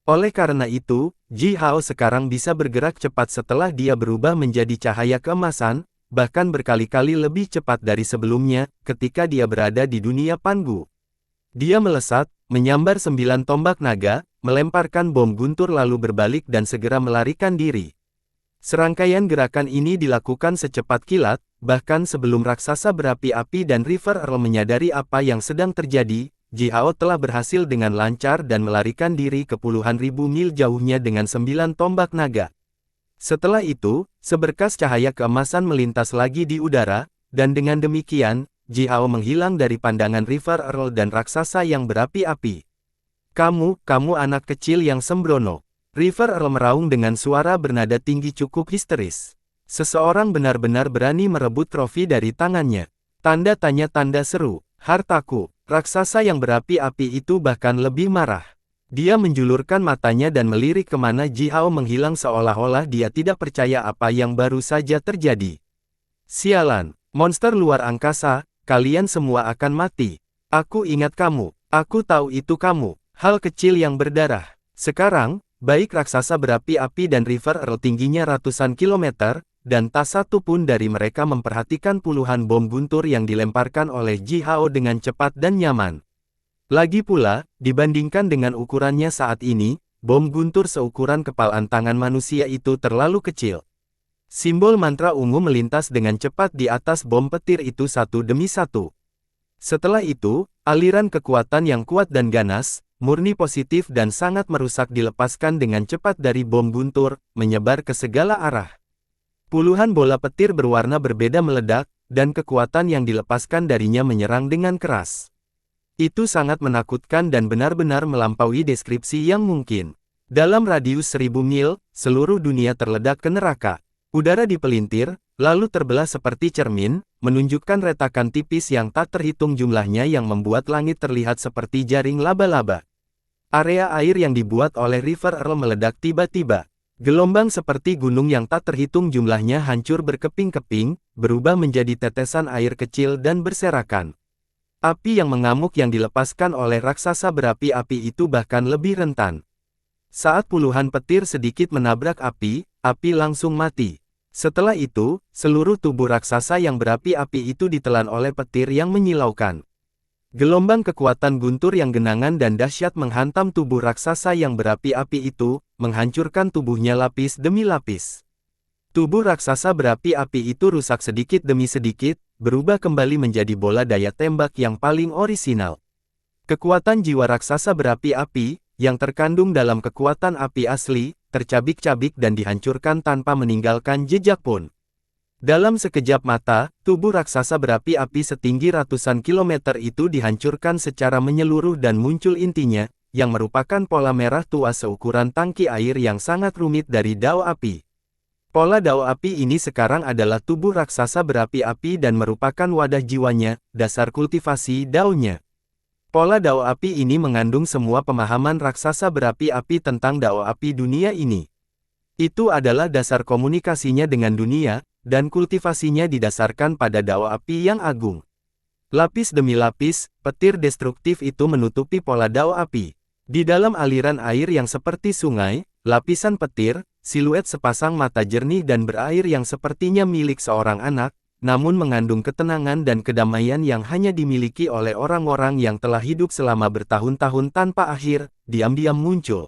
Oleh karena itu, Ji Hao sekarang bisa bergerak cepat setelah dia berubah menjadi cahaya keemasan, bahkan berkali-kali lebih cepat dari sebelumnya, ketika dia berada di dunia Pangu. Dia melesat, menyambar 9 tombak naga, melemparkan bom guntur lalu berbalik dan segera melarikan diri. Serangkaian gerakan ini dilakukan secepat kilat, bahkan sebelum raksasa berapi-api dan River Earl menyadari apa yang sedang terjadi, Ji Hao telah berhasil dengan lancar dan melarikan diri ke puluhan ribu mil jauhnya dengan 9 tombak naga. Setelah itu, seberkas cahaya keemasan melintas lagi di udara, dan dengan demikian, Ji Hao menghilang dari pandangan River Earl dan raksasa yang berapi-api. Kamu anak kecil yang sembrono. River Earl meraung dengan suara bernada tinggi cukup histeris. Seseorang benar-benar berani merebut trofi dari tangannya. Tanda tanya tanda seru. Hartaku. Raksasa yang berapi-api itu bahkan lebih marah. Dia menjulurkan matanya dan melirik kemana Ji Hao menghilang seolah-olah dia tidak percaya apa yang baru saja terjadi. Sialan, monster luar angkasa, kalian semua akan mati. Aku ingat kamu. Aku tahu itu kamu. Hal kecil yang berdarah. Sekarang, baik raksasa berapi-api dan River Earl tingginya ratusan kilometer, dan tak satu pun dari mereka memperhatikan puluhan bom guntur yang dilemparkan oleh Ji Hao dengan cepat dan nyaman. Lagi pula, dibandingkan dengan ukurannya saat ini, bom guntur seukuran kepalan tangan manusia itu terlalu kecil. Simbol mantra ungu melintas dengan cepat di atas bom petir itu satu demi satu. Setelah itu, aliran kekuatan yang kuat dan ganas, murni positif dan sangat merusak dilepaskan dengan cepat dari bom guntur, menyebar ke segala arah. Puluhan bola petir berwarna berbeda meledak, dan kekuatan yang dilepaskan darinya menyerang dengan keras. Itu sangat menakutkan dan benar-benar melampaui deskripsi yang mungkin. Dalam radius 1000 mil, seluruh dunia terledak ke neraka. Udara dipelintir, lalu terbelah seperti cermin, menunjukkan retakan tipis yang tak terhitung jumlahnya yang membuat langit terlihat seperti jaring laba-laba. Area air yang dibuat oleh River Earl meledak tiba-tiba. Gelombang seperti gunung yang tak terhitung jumlahnya hancur berkeping-keping, berubah menjadi tetesan air kecil dan berserakan. Api yang mengamuk yang dilepaskan oleh raksasa berapi-api itu bahkan lebih rentan. Saat puluhan petir sedikit menabrak api langsung mati. Setelah itu, seluruh tubuh raksasa yang berapi-api itu ditelan oleh petir yang menyilaukan. Gelombang kekuatan guntur yang genangan dan dahsyat menghantam tubuh raksasa yang berapi-api itu, menghancurkan tubuhnya lapis demi lapis. Tubuh raksasa berapi-api itu rusak sedikit demi sedikit, berubah kembali menjadi bola daya tembak yang paling orisinal. Kekuatan jiwa raksasa berapi-api, yang terkandung dalam kekuatan api asli, tercabik-cabik dan dihancurkan tanpa meninggalkan jejak pun. Dalam sekejap mata, tubuh raksasa berapi-api setinggi ratusan kilometer itu dihancurkan secara menyeluruh dan muncul intinya, yang merupakan pola merah tua seukuran tangki air yang sangat rumit dari dao api. Pola dao api ini sekarang adalah tubuh raksasa berapi-api dan merupakan wadah jiwanya, dasar kultivasi daonya. Pola dao api ini mengandung semua pemahaman raksasa berapi-api tentang dao api dunia ini. Itu adalah dasar komunikasinya dengan dunia, dan kultivasinya didasarkan pada dao api yang agung. Lapis demi lapis, petir destruktif itu menutupi pola dao api. Di dalam aliran air yang seperti sungai, lapisan petir, siluet sepasang mata jernih dan berair yang sepertinya milik seorang anak, namun mengandung ketenangan dan kedamaian yang hanya dimiliki oleh orang-orang yang telah hidup selama bertahun-tahun tanpa akhir, diam-diam muncul.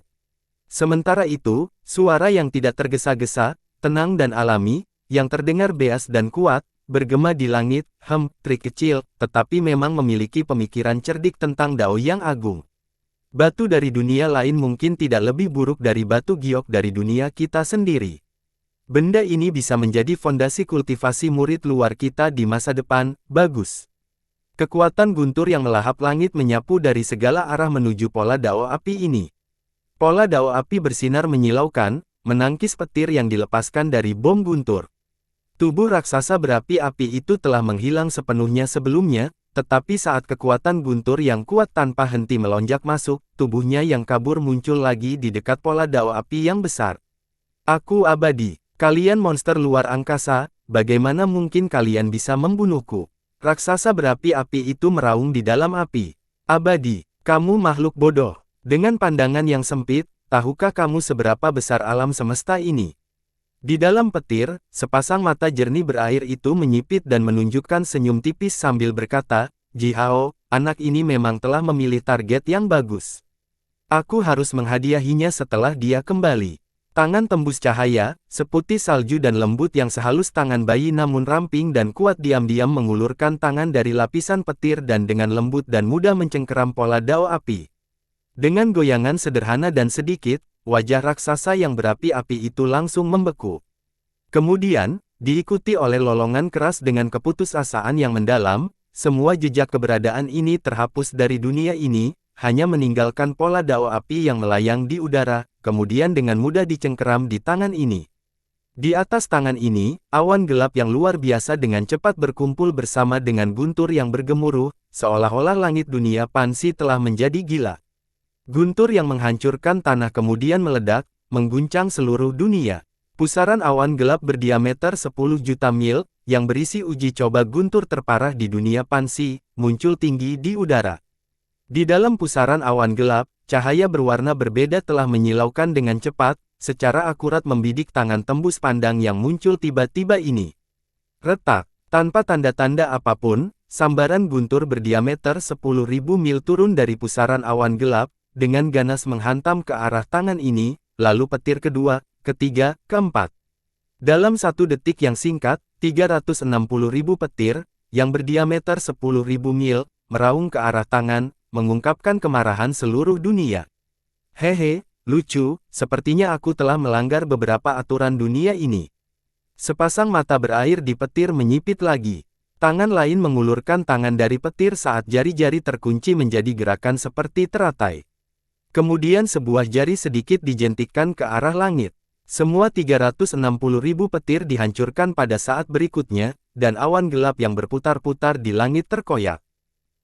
Sementara itu, suara yang tidak tergesa-gesa, tenang dan alami, yang terdengar beas dan kuat, bergema di langit, trik kecil, tetapi memang memiliki pemikiran cerdik tentang dao yang agung. Batu dari dunia lain mungkin tidak lebih buruk dari batu giok dari dunia kita sendiri. Benda ini bisa menjadi fondasi kultivasi murid luar kita di masa depan, bagus. Kekuatan guntur yang melahap langit menyapu dari segala arah menuju pola dao api ini. Pola dao api bersinar menyilaukan, menangkis petir yang dilepaskan dari bom guntur. Tubuh raksasa berapi-api itu telah menghilang sepenuhnya sebelumnya, tetapi saat kekuatan guntur yang kuat tanpa henti melonjak masuk, tubuhnya yang kabur muncul lagi di dekat pola dao api yang besar. Aku abadi. Kalian monster luar angkasa, bagaimana mungkin kalian bisa membunuhku? Raksasa berapi-api itu meraung di dalam api. Abadi, kamu makhluk bodoh. Dengan pandangan yang sempit, tahukah kamu seberapa besar alam semesta ini? Di dalam petir, sepasang mata jernih berair itu menyipit dan menunjukkan senyum tipis sambil berkata, Ji Hao, anak ini memang telah memilih target yang bagus. Aku harus menghadiahinya setelah dia kembali. Tangan tembus cahaya, seputih salju dan lembut yang sehalus tangan bayi namun ramping dan kuat diam-diam mengulurkan tangan dari lapisan petir dan dengan lembut dan mudah mencengkeram pola dao api. Dengan goyangan sederhana dan sedikit, wajah raksasa yang berapi-api itu langsung membeku. Kemudian, diikuti oleh lolongan keras dengan keputusasaan yang mendalam, semua jejak keberadaan ini terhapus dari dunia ini, hanya meninggalkan pola dao api yang melayang di udara, kemudian dengan mudah dicengkeram di tangan ini. Di atas tangan ini, awan gelap yang luar biasa dengan cepat berkumpul bersama dengan guntur yang bergemuruh, seolah-olah langit dunia Pansi telah menjadi gila. Guntur yang menghancurkan tanah kemudian meledak, mengguncang seluruh dunia. Pusaran awan gelap berdiameter 10 juta mil, yang berisi uji coba guntur terparah di dunia Pansi, muncul tinggi di udara. Di dalam pusaran awan gelap, cahaya berwarna berbeda telah menyilaukan dengan cepat, secara akurat membidik tangan tembus pandang yang muncul tiba-tiba ini. Retak, tanpa tanda-tanda apapun, sambaran guntur berdiameter 10.000 mil turun dari pusaran awan gelap, dengan ganas menghantam ke arah tangan ini, lalu petir kedua, ketiga, keempat. Dalam 1 detik yang singkat, 360.000 petir, yang berdiameter 10.000 mil, meraung ke arah tangan, mengungkapkan kemarahan seluruh dunia. Hehe, lucu, sepertinya aku telah melanggar beberapa aturan dunia ini. Sepasang mata berair di petir menyipit lagi. Tangan lain mengulurkan tangan dari petir saat jari-jari terkunci menjadi gerakan seperti teratai. Kemudian sebuah jari sedikit dijentikkan ke arah langit. Semua 360.000 petir dihancurkan pada saat berikutnya, dan awan gelap yang berputar-putar di langit terkoyak.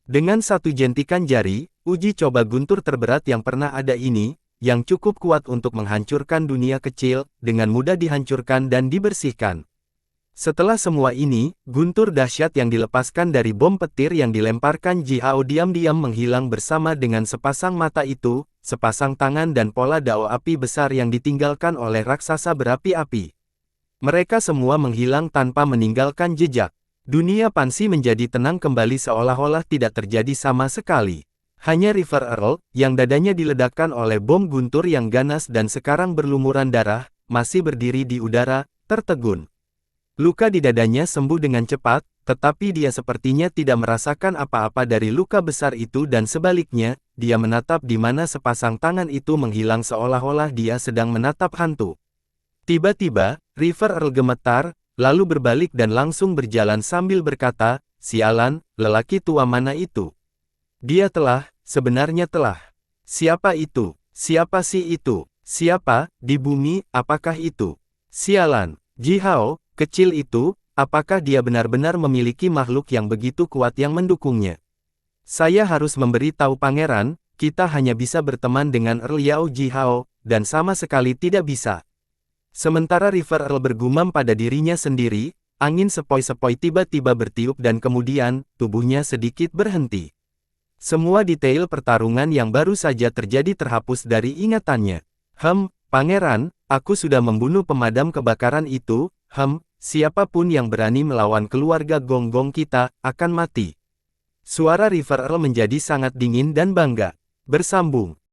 Dengan satu jentikan jari, uji coba guntur terberat yang pernah ada ini, yang cukup kuat untuk menghancurkan dunia kecil, dengan mudah dihancurkan dan dibersihkan. Setelah semua ini, guntur dahsyat yang dilepaskan dari bom petir yang dilemparkan Ji Hao diam-diam menghilang bersama dengan sepasang mata itu, sepasang tangan dan pola dao api besar yang ditinggalkan oleh raksasa berapi-api. Mereka semua menghilang tanpa meninggalkan jejak. Dunia Pansi menjadi tenang kembali seolah-olah tidak terjadi sama sekali. Hanya River Earl, yang dadanya diledakkan oleh bom guntur yang ganas dan sekarang berlumuran darah, masih berdiri di udara, tertegun. Luka di dadanya sembuh dengan cepat, tetapi dia sepertinya tidak merasakan apa-apa dari luka besar itu dan sebaliknya, dia menatap di mana sepasang tangan itu menghilang seolah-olah dia sedang menatap hantu. Tiba-tiba, River Earl gemetar, lalu berbalik dan langsung berjalan sambil berkata, "Sialan, lelaki tua mana itu? Dia telah, sebenarnya telah. Siapa itu? Siapa sih itu? Siapa, di bumi, apakah itu? Sialan, Ji Hao, kecil itu, apakah dia benar-benar memiliki makhluk yang begitu kuat yang mendukungnya? Saya harus memberi tahu pangeran, kita hanya bisa berteman dengan Earl Yao Ji Hao, dan sama sekali tidak bisa." Sementara River Earl bergumam pada dirinya sendiri, angin sepoi-sepoi tiba-tiba bertiup dan kemudian, tubuhnya sedikit berhenti. Semua detail pertarungan yang baru saja terjadi terhapus dari ingatannya. Pangeran, aku sudah membunuh pemadam kebakaran itu, siapapun yang berani melawan keluarga Gonggong kita, akan mati. Suara River Earl menjadi sangat dingin dan bangga. Bersambung.